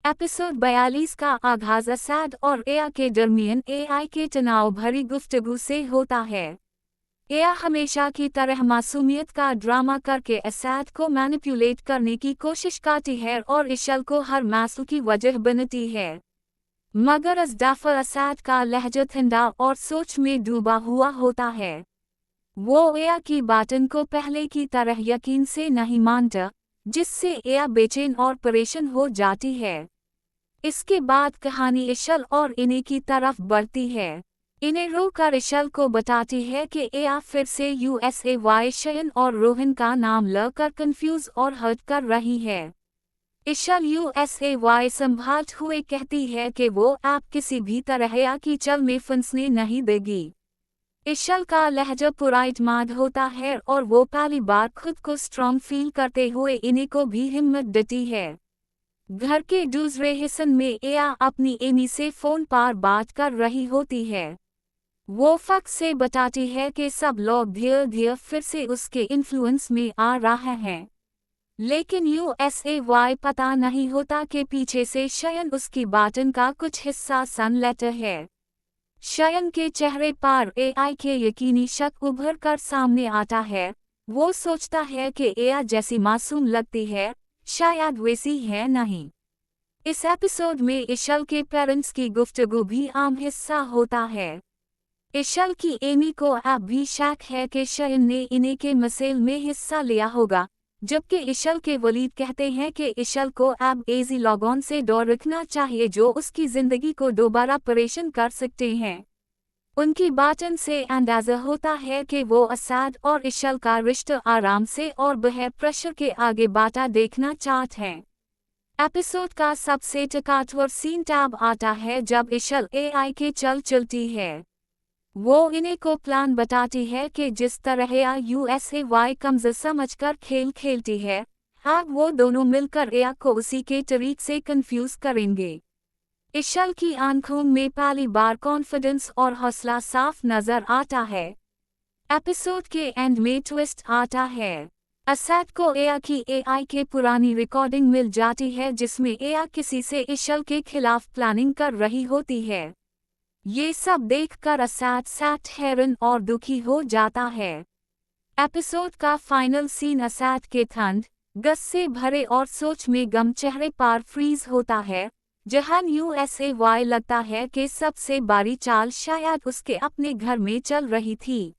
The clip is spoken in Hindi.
एपिसोड 42 का आगाज असद और एया के दरमियान एआई के तनाव भरी गुफ्तगू से होता है। एया हमेशा की तरह मासूमियत का ड्रामा करके असद को मैनिपुलेट करने की कोशिश करती है और इशल को हर मासू की वजह बनती है। मगर इस दफा असद का लहजा ठंडा और सोच में डूबा हुआ होता है। वो एया की बातों को पहले की तरह यकीन से नहीं मानता, जिससे एया बेचैन और परेशान हो जाती है। इसके बाद कहानी इशल और इनी की तरफ बढ़ती है। इन्हें रोककर इशल को बताती है कि एया फिर से USAY शयन और रोहन का नाम लेकर कंफ्यूज और हर्ट कर रही है। इशल USAY संभालते हुए कहती है कि वो आप किसी भी तरह एया की चल में फंसने नहीं देगी। इशल का लहजा पुराइटमाद होता है और वो पहली बार खुद को स्ट्रॉन्ग फील करते हुए इन्हीं को भी हिम्मत देती है। घर के दूसरे हिस्से में एया अपनी एमी से फोन पर बात कर रही होती है। वो फक से बताती है कि सब लोग धीरे धीरे फिर से उसके इन्फ्लुएंस में आ रहे हैं, लेकिन USAY पता नहीं होता कि पीछे से शयन उसकी बातों का कुछ हिस्सा सुन लेता है। शयन के चेहरे पर एआई के यकीनी शक उभर कर सामने आता है। वो सोचता है कि एया जैसी मासूम लगती है, शायद वैसी है नहीं। इस एपिसोड में इशल के पेरेंट्स की गुफ्तगू भी आम हिस्सा होता है। इशल की एमी को अब भी शक है कि शयन ने इन्हें के मसले में हिस्सा लिया होगा, जबकि इशल के वलीद कहते हैं कि इशल को अब एजी लॉगऑन से डर रखना चाहिए जो उसकी जिंदगी को दोबारा परेशान कर सकते हैं। उनकी बातों से अंदाजा होता है कि वो असद और इशल का रिश्ता आराम से और बगैर प्रेशर के आगे बढ़ता देखना चाहते हैं। एपिसोड का सबसे ताकतवर सीन तब आता है जब इशल एआई के चलती है। वो इन्हें को प्लान बताती है कि जिस तरह USAY कमजोर समझकर खेल खेलती है, अब वो दोनों मिलकर एया को उसी के तरीके से कंफ्यूज करेंगे। इशल की आंखों में पहली बार कॉन्फिडेंस और हौसला साफ नजर आता है। एपिसोड के एंड में ट्विस्ट आता है। असद को एया की एआई के पुरानी रिकॉर्डिंग मिल जाती है जिसमें एया किसी से इशल के खिलाफ प्लानिंग कर रही होती है। ये सब देखकर असद सख्त हैरान और दुखी हो जाता है। एपिसोड का फाइनल सीन असद के ठंड गस से भरे और सोच में गम चेहरे पर फ्रीज होता है, जहां USAY लगता है कि सबसे बड़ी चाल शायद उसके अपने घर में चल रही थी।